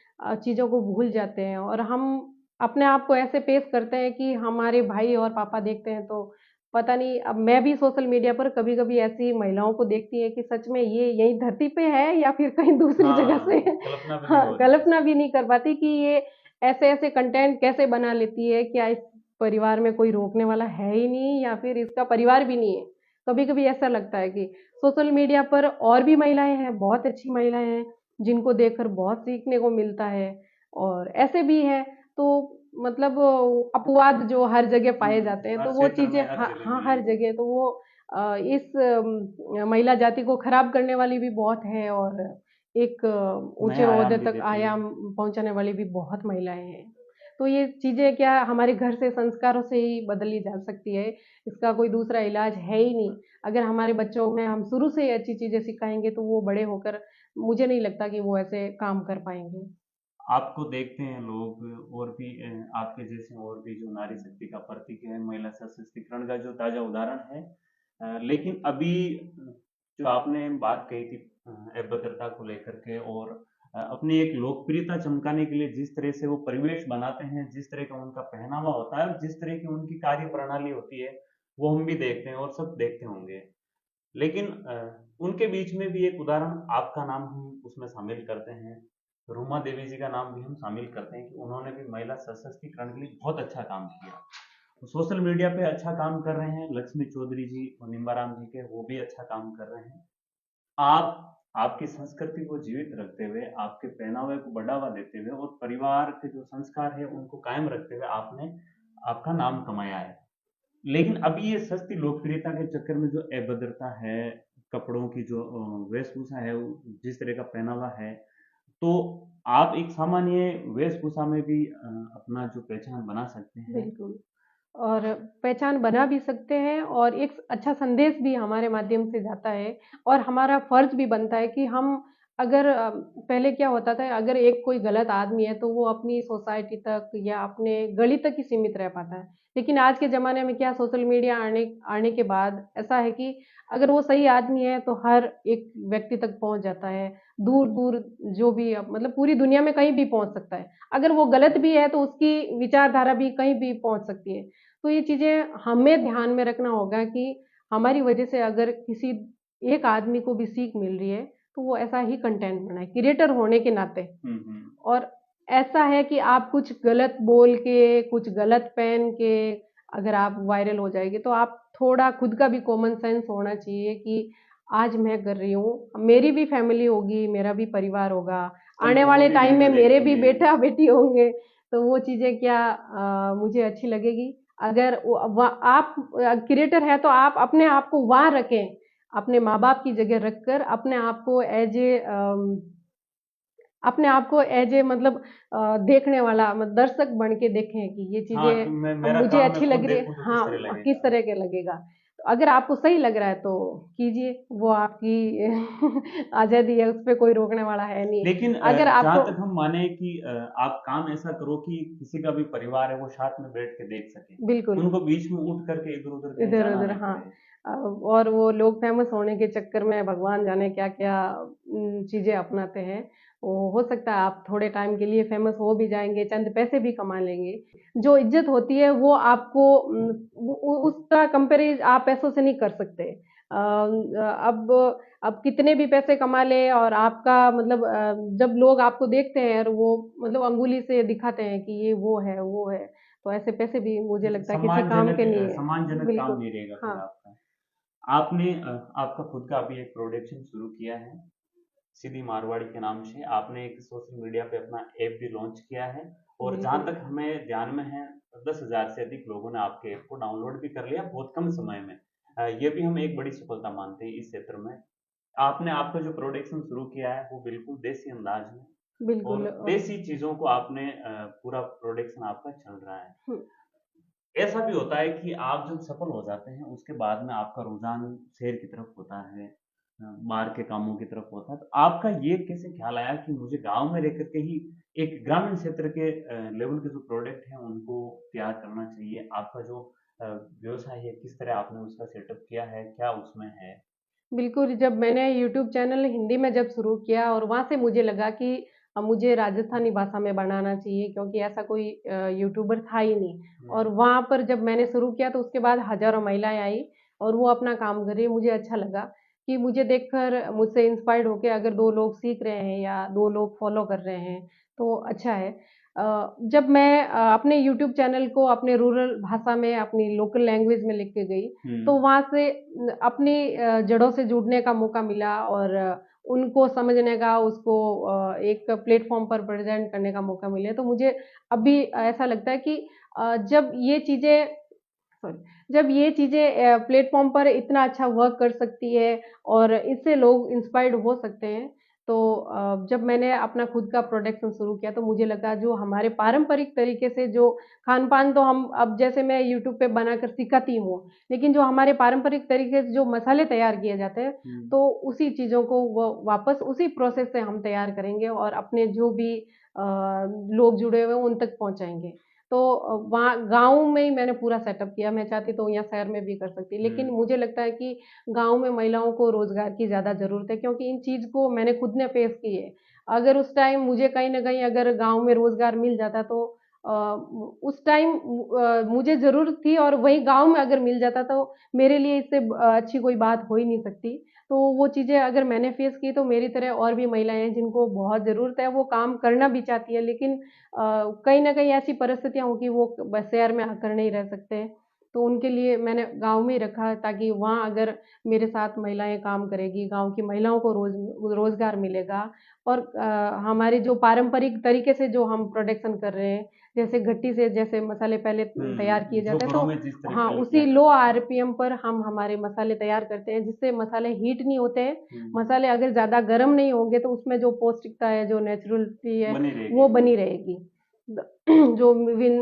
चीज़ों को भूल जाते हैं और हम अपने आप को ऐसे पेश करते हैं कि हमारे भाई और पापा देखते हैं तो पता नहीं अब मैं भी सोशल मीडिया पर कभी-कभी ऐसी महिलाओं को देखती है कि सच में ये यही धरती पे है या फिर कहीं दूसरी जगह से हाँ, है। कल्पना भी नहीं हाँ, हो रही है। कल्पना भी नहीं कर पाती कि ये ऐसे-ऐसे कंटेंट कैसे बना लेती है, क्या इस परिवार में कोई रोकने वाला है ही नहीं या फिर इसका परिवार भी नहीं है। कभी-कभी ऐसा लगता है कि सोशल मीडिया पर और भी महिलाएँ हैं, बहुत अच्छी महिलाएँ हैं, जिनको देखकर बहुत सीखने को मिलता है और ऐसे भी हैं, तो मतलब अपवाद जो हर जगह पाए जाते हैं, हर तो वो क्षेत्र चीज़ें में हर हाँ, जगह हाँ, हर मिलेंगे। जगह तो वो इस महिला जाति को खराब करने वाली भी बहुत है और एक ऊँचे नया ओहदे आयाम भी तक देती है। आयाम पहुँचाने वाली भी बहुत महिलाएँ हैं। तो ये चीज़ें क्या हमारे घर से संस्कारों से ही बदली जा सकती है, इसका कोई दूसरा इलाज है ही नहीं। अगर हमारे बच्चों में हम शुरू से ही अच्छी चीज़ें सिखाएँगे तो वो बड़े होकर मुझे नहीं लगता कि वो ऐसे काम कर पाएँगे। आपको देखते हैं लोग और भी आपके जैसे और भी जो नारी शक्ति का प्रतीक है, महिला सशक्तिकरण का जो ताजा उदाहरण है। लेकिन अभी जो आपने बात कही थी अभद्रता को लेकर के और अपनी एक लोकप्रियता चमकाने के लिए जिस तरह से वो परिवेश बनाते हैं, जिस तरह का उनका पहनावा होता है और जिस तरह की उनकी कार्य प्रणाली होती है, वो हम भी देखते हैं और सब देखते होंगे। लेकिन उनके बीच में भी एक उदाहरण आपका नाम हम उसमें शामिल करते हैं। रूमा देवी जी का नाम भी हम शामिल करते हैं कि उन्होंने भी महिला सशक्तिकरण के लिए बहुत अच्छा काम किया। वो सोशल मीडिया पे अच्छा काम कर रहे हैं, लक्ष्मी चौधरी जी और निम्बाराम जी के वो भी अच्छा काम कर रहे हैं। आप आपकी संस्कृति को जीवित रखते हुए, आपके पहनावे को बढ़ावा देते हुए और परिवार के जो संस्कार है उनको कायम रखते हुए आपने आपका नाम कमाया है। लेकिन अभी ये सस्ती लोकप्रियता के चक्कर में जो अभद्रता है, कपड़ों की जो वेशभूषा है, जिस तरह का पहनावा है, तो आप एक सामान्य वेशभूषा में भी अपना जो पहचान बना सकते हैं। बिल्कुल। और पहचान बना भी सकते हैं और एक अच्छा संदेश भी हमारे माध्यम से जाता है और हमारा फर्ज भी बनता है कि हम अगर पहले क्या होता था अगर एक कोई गलत आदमी है तो वो अपनी सोसाइटी तक या अपने गली तक ही सीमित रह पाता है लेकिन आज के ज़माने में क्या सोशल मीडिया आने आने के बाद ऐसा है कि अगर वो सही आदमी है तो हर एक व्यक्ति तक पहुंच जाता है दूर दूर जो भी मतलब पूरी दुनिया में कहीं भी पहुंच सकता है अगर वो गलत भी है तो उसकी विचारधारा भी कहीं भी पहुंच सकती है तो ये चीज़ें हमें ध्यान में रखना होगा कि हमारी वजह से अगर किसी एक आदमी को भी सीख मिल रही है, तो वो ऐसा ही कंटेंट बनाए, क्रिएटर होने के नाते। और ऐसा है कि आप कुछ गलत बोल के, कुछ गलत पहन के अगर आप वायरल हो जाएँगे, तो आप थोड़ा खुद का भी कॉमन सेंस होना चाहिए कि आज मैं कर रही हूँ, मेरी भी फैमिली होगी, मेरा भी परिवार होगा, कल आने को वो वाले भी टाइम में वीडियो मेरे भी देखेंगे। बेटा-बेटी होंगे, तो वो चीज़ें क्या मुझे अच्छी लगेगी। अगर आप क्रिएटर है तो आप अपने आप को वहाँ रखें, अपने माँ-बाप की जगह रखकर अपने आप को एज़ ए मतलब देखने वाला दर्शक बन के देखें कि ये हाँ, चीज़ें कि मैं अब मेरा मुझे काम मैं अच्छी खुद लग रही है देखूँ तो किस तरह हाँ, किस लगेगा। तरह के लगेगा। तो अगर आपको सही लग रहा है तो कीजिए, वो आपकी आज़ादी है, उसपे कोई रोकने वाला है नहीं। लेकिन अगर जहाँ आपको तक हम माने कि आप काम ऐसा करो कि किसी का भी परिवार है वो साथ में बैठ के देख सके, बिल्कुल। उनको बीच में उठ करके इधर उधर कहीं जाना इधर-उधर ना हाँ। पड़े। और वो लोग फ़ेमस होने के चक्कर में भगवान जाने क्या-क्या चीज़ें अपनाते हैं। वो हो सकता है आप थोड़े टाइम के लिए फ़ेमस हो भी जाएँगे, चंद पैसे भी कमा लेंगे। जो इज़्ज़त होती है वो आपको उ उसका कंपेयर आप पैसों से नहीं कर सकते। अब कितने भी पैसे कमा लें और आपका मतलब जब लोग आपको देखते हैं और वो मतलब अंगुली से दिखाते हैं कि ये वो है। तो ऐसे पैसे भी मुझे लगता है किसी काम के नहीं है। सम्मानजनक काम बिल्कुल, नहीं रहेगा फिर हाँ। आपका। आपने आपका खुद का अभी एक प्रोडक्शन शुरू किया है सीधी मारवाड़ी के नाम से। आपने एक सोशल मीडिया पे अपना ऐप भी लॉन्च किया है और जहाँ बिल्कुल। तक हमें ध्यान में है 10,000 से अधिक लोगों ने आपके ऐप को डाउनलोड भी कर लिया बहुत कम समय में। ये भी हम एक बड़ी सफलता मानते हैं इस क्षेत्र में। आपने आपका जो प्रोडक्शन शुरू किया है वो बिल्कुल देसी अंदाज में बिल्कुल। और देसी चीज़ों को आपने पूरा प्रोडक्शन आपका चल रहा है। हुँ, ऐसा भी होता है कि आप जब सफल हो जाते हैं उसके बाद में आपका रुझान शहर की तरफ होता है, बाहर के कामों की तरफ होता है। तो आपका ये कैसे ख्याल आया कि मुझे गाँव में रह कर के ही एक ग्रामीण क्षेत्र के लेवल के जो प्रोडक्ट हैं उनको तैयार करना चाहिए? आपका जो व्यवसाय है किस तरह आपने उसका सेटअप किया है? क्या उसमें है? बिल्कुल, जब मैंने यूट्यूब चैनल हिंदी में जब शुरू किया और वहाँ से मुझे लगा कि मुझे राजस्थानी भाषा में बनाना चाहिए क्योंकि ऐसा कोई यूट्यूबर था ही नहीं। हुँ, और वहाँ पर जब मैंने शुरू किया तो उसके बाद हज़ारों महिलाएँ आई और वो अपना काम कर रही है। मुझे अच्छा लगा कि मुझे देखकर मुझसे इंस्पायर्ड होके अगर 2 लोग सीख रहे हैं या 2 लोग फॉलो कर रहे हैं, तो अच्छा है। जब मैं अपने यूट्यूब चैनल को अपने रूरल भाषा में, अपनी लोकल लैंग्वेज में लेके गई, हुँ, तो वहाँ से अपनी जड़ों से जुड़ने का मौका मिला और उनको समझने का, उसको एक प्लेटफ़ॉर्म पर प्रेज़ेंट करने का मौका मिला। तो मुझे अभी ऐसा लगता है कि जब ये चीज़ें सॉरी जब ये चीज़ें प्लेटफ़ॉर्म पर इतना अच्छा वर्क कर सकती है और इससे लोग इंस्पायर्ड हो सकते हैं, तो जब मैंने अपना खुद का प्रोडक्शन शुरू किया तो मुझे लगा जो हमारे पारंपरिक तरीके से जो खान-पान तो हम अब जैसे मैं यूट्यूब पे बनाकर सिखाती हूँ, लेकिन जो हमारे पारंपरिक तरीके से जो मसाले तैयार किए जाते हैं, हुँ। तो उसी चीज़ों को वो वापस उसी प्रोसेस से हम तैयार करेंगे और अपने जो भी लोग जुड़े हुए हैं उन तक पहुँचाएँगे। तो वहाँ गाँव में ही मैंने पूरा सेटअप किया, मैं चाहती तो यहाँ शहर में भी कर सकती, लेकिन हुँ, मुझे लगता है कि गाँव में महिलाओं को रोज़गार की ज़्यादा ज़रूरत है क्योंकि इन चीज़ को मैंने खुद ने फेस की है। अगर उस टाइम मुझे कहीं न कहीं अगर गाँव में रोज़गार मिल जाता तो उस टाइम मुझे ज़रूरत थी और वहीं गाँव में अगर मिल जाता तो मेरे लिए इससे अच्छी कोई बात हो ही नहीं सकती। तो वो चीज़ें अगर मैंने फेस की तो मेरी तरह और भी महिलाएँ हैं जिनको बहुत ज़रूरत है, वो काम करना भी चाहती है लेकिन कहीं न कहीं ऐसी परिस्थितियाँ हों कि वो बस शहर में आकर नहीं रह सकते हैं, तो उनके लिए मैंने गाँव में ही रखा ताकि वहाँ अगर मेरे साथ महिलाएँ काम करेंगी, गाँव की महिलाओं को रोज़गार मिलेगा और हमारे जो पारंपरिक तरीके से जो हम प्रोडक्शन कर रहे हैं, जैसे घट्टी से जैसे मसाले पहले तैयार किए हुँ, जो जाते हैं, घरों तो में जिस तरह हाँ, पहले किया उसी लो करते थे। आरपीएम पर हम हमारे मसाले तैयार करते हैं, जिससे मसाले हीट नहीं होते हैं। हुँ, मसाले अगर ज़्यादा गर्म नहीं होंगे, तो उसमें जो पौष्टिकता है, जो नेचुरलिटी है, बनी रहेगी वो वो। बनी रहेगी। द जो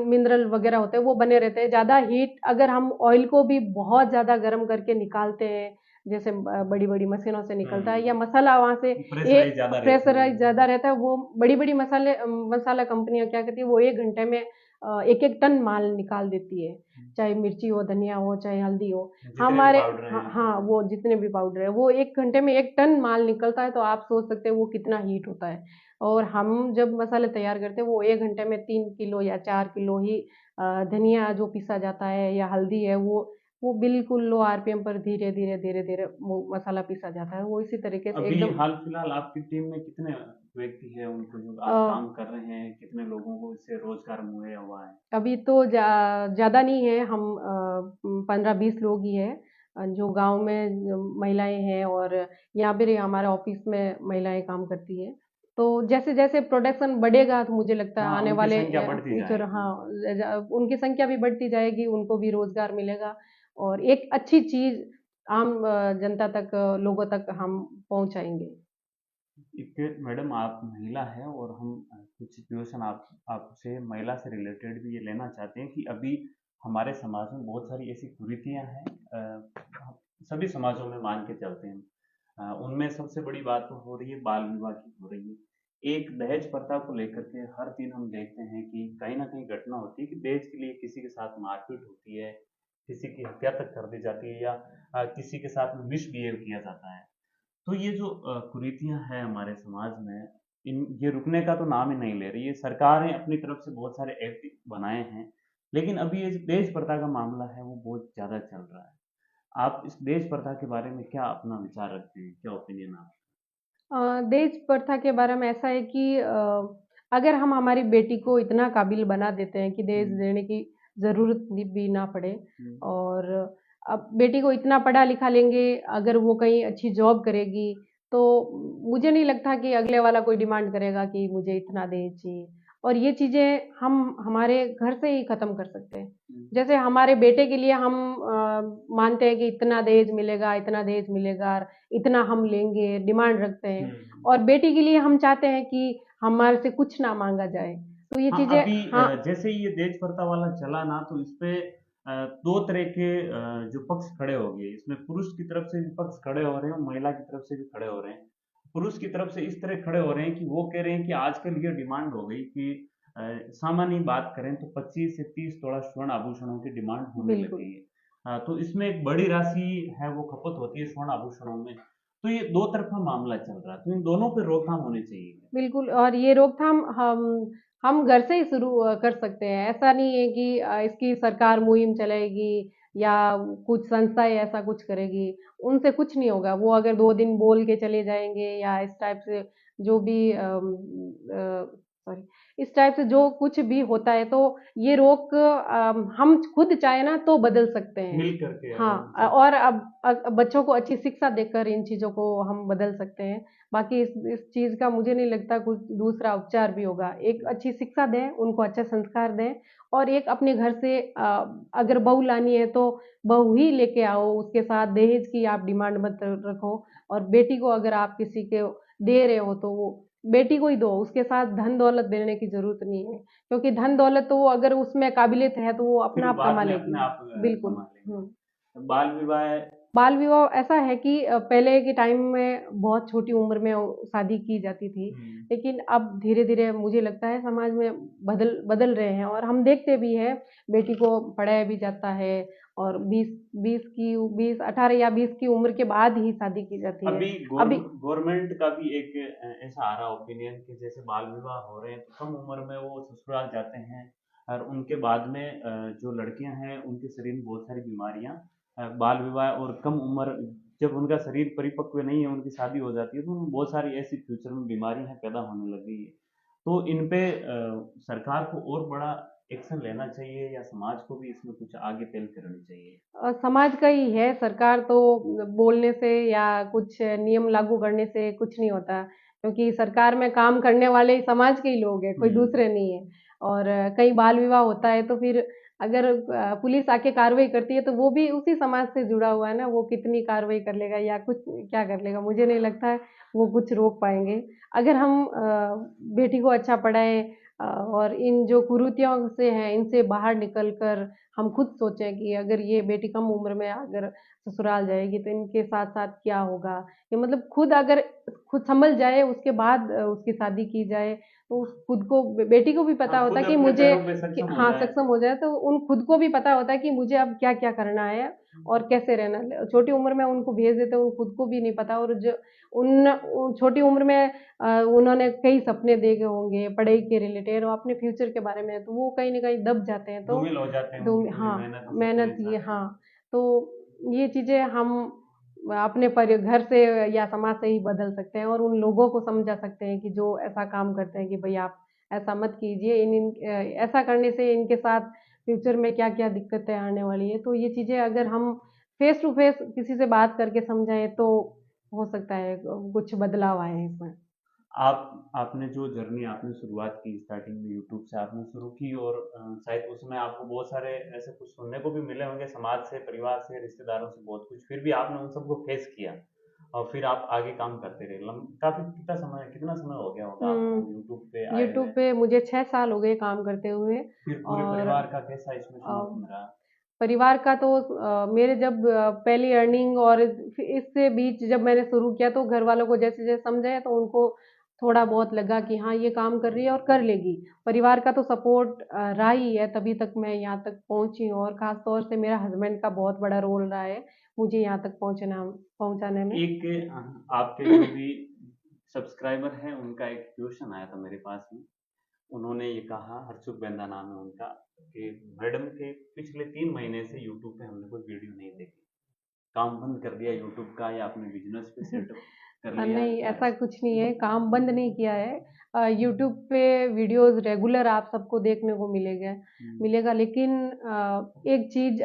मिनरल वगैरह होते हैं, वो बने रहते हैं। ज़्यादा हीट अगर हम ऑयल को भी बहुत ज़्यादा गर्म करके निकालते हैं, जैसे बड़ी-बड़ी मशीनों से निकलता है या हुँ, मसाला वहाँ से ए प्रेशराइज़ ज़्यादा रहती है। प्रेशराइज़ ज़्यादा रहता है, वो बड़ी-बड़ी मसाला कंपनियाँ क्या करती हैं, वो 1 घंटे में 1-1 टन माल निकाल देती है। चाहे मिर्ची हो, धनिया हो, चाहे हल्दी हो। जितने भी पाउडर हाँ, हैं। हाँ, वो जितने भी पाउडर है, वो 1 घंटे में 1 टन माल निकलता है, तो आप सोच सकते हैं वो कितना हीट होता है। और हम जब मसाले तैयार करते हैं, वो 1 घंटे में 3 किलो या 4 किलो ही धनिया जो पीसा जाता है या हल्दी है, वो बिल्कुल लो आरपीएम पर धीरे-धीरे, धीरे-धीरे वो मसाला पीसा जाता है। वो इसी तरीके से अभी एकदम हाल-फिलहाल आपकी टीम में कितने व्यक्ति हैं, उनको जो अ आप काम कर रहे हैं, कितने लोगों को इससे रोज़गार मुहैया हुआ है? अभी तो ज़्यादा नहीं है हम 15-20 लोग ही हैं जो गाँव में महिलाएँ हैं और यहाँ पे हमारे ऑफ़िस में महिलाएँ काम करती हैं। तो जैसे-जैसे प्रोडक्शन बढ़ेगा तो मुझे लगता है हाँ, आने उनकी वाले संख्या बढ़ती फ्यूचर जाएगी। हाँ, उनकी संख्या भी बढ़ती जाएगी, उनको भी रोज़गार मिलेगा और एक अच्छी चीज़ आम जनता तक लोगों तक हम पहुँचाएँगे। एक मैडम आप महिला हैं और हम कुछ सिचुएशन आप आपसे महिला से रिलेटेड भी ये लेना चाहते हैं कि अभी हमारे समाज में बहुत सारी ऐसी कुरीतियाँ हैं सभी समाजों में मान के चलते हैं। उनमें सबसे बड़ी बात तो हो रही है बाल विवाह की हो रही है। एक दहेज प्रथा को लेकर के हर दिन हम देखते हैं कि कहीं न कहीं घटना होती है कि दहेज के लिए किसी के साथ मारपीट होती है, किसी की हत्या तक कर दी जाती है या किसी के साथ मिसबिहेव किया जाता है। तो ये जो कुरीतियाँ हैं हमारे समाज में, इन ये रुकने का तो नाम ही नहीं ले रही है। सरकार ने अपनी तरफ से बहुत सारे एक्ट बनाए हैं, लेकिन अभी ये जो दहेज प्रथा का मामला है, वो बहुत ज़्यादा चल रहा है। आप इस दहेज प्रथा के बारे में क्या अपना विचार रखते हैं? क्या ओपिनियन है आपका? दहेज प्रथा के बारे में ऐसा है कि अगर हम हमारी बेटी को इतना काबिल बना देते हैं कि दहेज हुँ, देने की ज़रूरत भी ना पड़े हुँ, और अब बेटी को इतना पढ़ा लिखा लेंगे, अगर वो कहीं अच्छी जॉब करेगी, तो मुझे नहीं लगता कि अगले वाला कोई डिमांड करेगा कि मुझे इतना दहेज चाहिए। और ये चीज़ें हम हमारे घर से ही ख़त्म कर सकते हैं। जैसे हमारे बेटे के लिए हम मानते हैं कि इतना दहेज मिलेगा, इतना दहेज मिलेगा, इतना हम लेंगे, डिमांड रखते हैं। और बेटी के लिए हम चाहते हैं कि हमारे से कुछ ना माँगा जाए। तो ये हाँ, चीज़ें अभी हाँ, जैसे ये देश प्रथा वाला चला ना, तो इसपे दो तरह के जो पक्ष खड़े हो गए, इसमें पुरुष की तरफ से भी पक्ष खड़े हो रहे हैं और महिला की तरफ से भी खड़े हो रहे हैं। पुरुष की तरफ से इस तरह खड़े हो रहे हैं कि वो कह रहे हैं कि आजकल ये डिमांड हो गई कि सामान्य बात करें तो 25 से 30 तोला स्वर्ण आभूषणों की डिमांड होने लग बिल्कुल। गई है। तो इसमें एक बड़ी राशि है वो खपत होती है स्वर्ण आभूषणों में। तो ये दो तरफा मामला चल रहा है, तो इन दोनों पे रोकथाम होनी चाहिए। बिल्कुल, और ये रोकथाम हम घर से ही शुरू कर सकते हैं। ऐसा नहीं है कि इसकी सरकार मुहिम चलाएगी या कुछ संस्थाएँ ऐसा कुछ करेगी, उनसे कुछ नहीं होगा। वो अगर 2 दिन बोल के चले जाएँगे या इस टाइप से जो भी सॉरी, इस टाइप से जो कुछ भी होता है, तो ये हम खुद चाहें ना तो बदल सकते हैं। मिल करके हाँ, अगर और अब बच्चों को अच्छी शिक्षा देकर इन चीज़ों को हम बदल सकते हैं। बाकी इस चीज़ का मुझे नहीं लगता कुछ दूसरा उपचार भी होगा। एक अच्छी शिक्षा दें, उनको अच्छा संस्कार दें, और एक अपने घर से अगर बहू लानी है तो बहू ही लेके आओ, उसके साथ दहेज की आप डिमांड मत रखो। और बेटी को अगर आप किसी को दे रहे हो तो वो बेटी को ही दो, उसके साथ धन दौलत देने की ज़रूरत नहीं है। क्योंकि धन दौलत तो वो अगर उसमें काबिलियत है तो वो फिर अपना आप बाद कमा में लेगी। अपने आप बिल्कुल। कमा हुँ। लेंगे। बाल विवाह बाल विवाह ऐसा है कि पहले के टाइम में बहुत छोटी उम्र में शादी की जाती थी, लेकिन अब धीरे-धीरे मुझे लगता है समाज में बदल बदल रहे हैं, और हम देखते भी हैं बेटी को पढ़ाया भी जाता है, और 20 18 या 20 की उम्र के बाद ही शादी की जाती है। अभी अभी गवर्नमेंट का भी एक ऐसा आ रहा ओपिनियन कि जैसे बाल विवाह हो रहे हैं तो कम उम्र में वो ससुराल जाते हैं, और उनके बाद में जो लड़कियां हैं उनके शरीर में बहुत सारी बीमारियां, बाल विवाह और कम उम्र, जब उनका शरीर परिपक्व नहीं है उनकी शादी हो जाती है तो उनमें बहुत सारी ऐसी फ्यूचर में बीमारियां पैदा होने लगी है। तो इन पे सरकार को और बड़ा एक्शन लेना चाहिए या समाज को भी इसमें कुछ आगे पहल करनी चाहिए? समाज का ही है, सरकार तो बोलने से या कुछ नियम लागू करने से कुछ नहीं होता, क्योंकि सरकार में काम करने वाले ही समाज के ही लोग हैं, कोई हम्म। दूसरे नहीं है। और कहीं बाल विवाह होता है तो फिर अगर पुलिस आके कार्रवाई करती है तो वो भी उसी समाज से जुड़ा हुआ है ना, वो कितनी कार्रवाई कर लेगा या कुछ क्या कर लेगा, मुझे नहीं लगता है वो कुछ रोक पाएंगे। अगर हम बेटी को अच्छा पढ़ाएं, और इन जो कुरीतियों से हैं इनसे बाहर निकल कर हम खुद सोचें कि अगर ये बेटी कम उम्र में अगर ससुराल जाएगी तो इनके साथ-साथ क्या होगा? ये मतलब खुद अगर खुद सँभल जाए उसके बाद उसकी शादी की जाए, तो उस खुद को बेटी को भी पता हाँ, होता खुद है कि अपने मुझे पैरों पे कि सक्षम हो हाँ, जाए। सक्षम हो जाए तो उन खुद को भी पता होता है कि मुझे अब क्या-क्या करना है और कैसे रहना है। छोटी उम्र में उनको भेज देते हैं, उन खुद को भी नहीं पता, और जो उन छोटी उम्र में उन्होंने कई सपने देखे होंगे पढ़ाई के रिलेटेड और अपने फ्यूचर के बारे में, तो वो कहीं न कहीं दब जाते हैं। तो धूमिल हो जाते हैं तो उनकी पूरी हाँ, मेहनत और सपने मेहनत ये सारे। हाँ, तो ये चीज़ें हम अपने घर से या समाज से ही बदल सकते हैं, और उन लोगों को समझा सकते हैं कि जो ऐसा काम करते हैं कि भई आप ऐसा मत कीजिए, ऐसा करने से इनके साथ फ्यूचर में क्या-क्या दिक्कतें आने वाली हैं। तो ये चीज़ें अगर हम फेस टू फेस किसी से बात करके समझाएँ तो हो सकता है कुछ बदलाव आए इसमें। आपने जो जर्नी आपने शुरुआत की स्टार्टिंग में यूट्यूब से आपने शुरू की, और शायद उसमें आपको बहुत सारे ऐसे कुछ सुनने को भी मिले होंगे समाज से, परिवार से, रिश्तेदारों से, बहुत कुछ, फिर भी आपने उन सबको फेस किया और फिर आप आगे काम करते रहे। काफी कितना समय हो गया होगा हुँ, आपको यूट्यूब पे आए यूट्यूब हुए? पे मुझे 6 साल हो गए काम करते हुए। फिर पूरे और परिवार का कैसा इसमें अ, समर्थन रहा? परिवार का तो मेरे जब पहली अर्निंग और इससे बीच जब मैंने शुरू किया तो घर वालों को जैसे-जैसे समझाया तो उनको थोड़ा बहुत लगा कि हाँ, ये काम कर रही है और कर लेगी। परिवार का तो सपोर्ट रहा ही है, तभी तक मैं यहाँ तक पहुँची हूँ, और ख़ास तौर से मेरा हस्बैंड का बहुत बड़ा रोल रहा है, मुझे यहाँ तक पहुँचाने में। एक आपके जो भी सब्सक्राइबर हैं उनका एक क्वेश्चन आया था मेरे पास में। उन्होंने ये कहा, हर्षुख बेंदा नाम है उनका, कि मैडम के पिछले 3 महीने से यूट्यूब पे हमने कोई वीडियो नहीं देखी, काम बंद कर दिया यूट्यूब का या अपने बिजनेस पे सेट कर लिया नहीं, क्या ऐसा है? कुछ नहीं है, काम बंद नहीं किया है। यूट्यूब पे वीडियोस रेगुलर आप सबको देखने को मिलेगा, लेकिन एक चीज़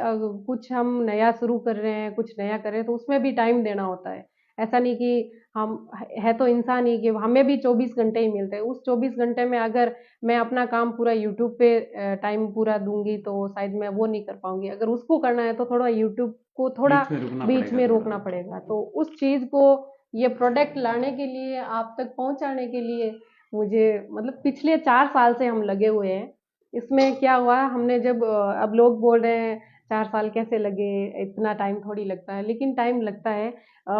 कुछ हम नया शुरू कर रहे हैं, कुछ नया कर रहे हैं, तो उसमें भी टाइम देना होता है। ऐसा नहीं कि हम है तो इंसान ही कि हमें भी 24 घंटे ही मिलते हैं। उस 24 घंटे में अगर मैं अपना काम पूरा यूट्यूब पे टाइम पूरा दूँगी, तो शायद मैं वो नहीं कर पाऊँगी। अगर उसको करना है, तो थोड़ा यूट्यूब को थोड़ा बीच में रुकना बीच पड़ेगा में थोड़ा। रोकना पड़ेगा। तो उस चीज़ को ये प्रोडक्ट लाने के लिए, आप तक पहुंचाने के लिए मुझे मतलब पिछले 4 साल से हम लगे हुए हैं। इसमें क्या हुआ, हमने जब अब लोग बोल रहे हैं 4 साल कैसे लगे, इतना टाइम थोड़ी लगता है, लेकिन टाइम लगता है।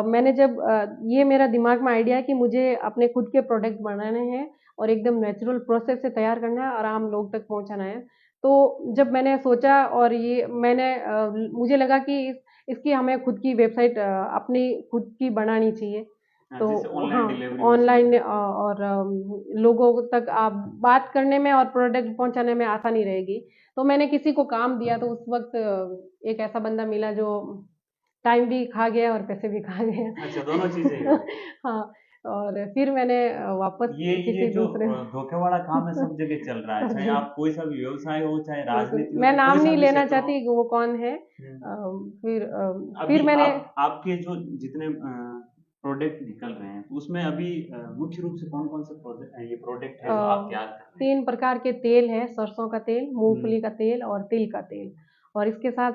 मैंने जब ये मेरा दिमाग में आइडिया है कि मुझे अपने खुद के प्रोडक्ट बनाने हैं और एकदम नेचुरल प्रोसेस से तैयार करना है और आम लोग तक पहुंचाना है। तो जब मैंने सोचा और ये मुझे लगा कि इसकी हमें खुद की वेबसाइट अपनी खुद की बनानी चाहिए। हाँ, तो जिससे ऑनलाइन हाँ, डिलीवरी हो सके। ऑनलाइन और लोगों तक आप बात करने में और प्रोडक्ट पहुंचाने में आसानी रहेगी। तो मैंने किसी को काम दिया, तो उस वक्त एक ऐसा बंदा मिला जो टाइम भी खा गया और पैसे भी खा अच्छा, गया। दोनों चीजें ही हो गई। हाँ, और फिर मैंने वापस ये किसी जो दूसरे धोखे वाला काम है सब जगह चल रहा है, चाहे जी, आप कोई सा भी व्यवसाय हो, चाहे बिल्कुल। राजनीति हो, मैं चाहे नाम कोई सा नहीं भी लेना क्षेत्र हो। चाहती कि वो कौन है। हम्म। फिर अभी मैंने आप आपके जो जितने प्रोडक्ट निकल रहे हैं, तो उसमें अभी मुख्य रूप से कौन कौन से ये प्रोडक्ट है अ, जो आप तैयार कर रहे हैं? 3 प्रकार के तेल हैं, सरसों का तेल, हम्म। मूँगफली का तेल और तिल का तेल। और इसके साथ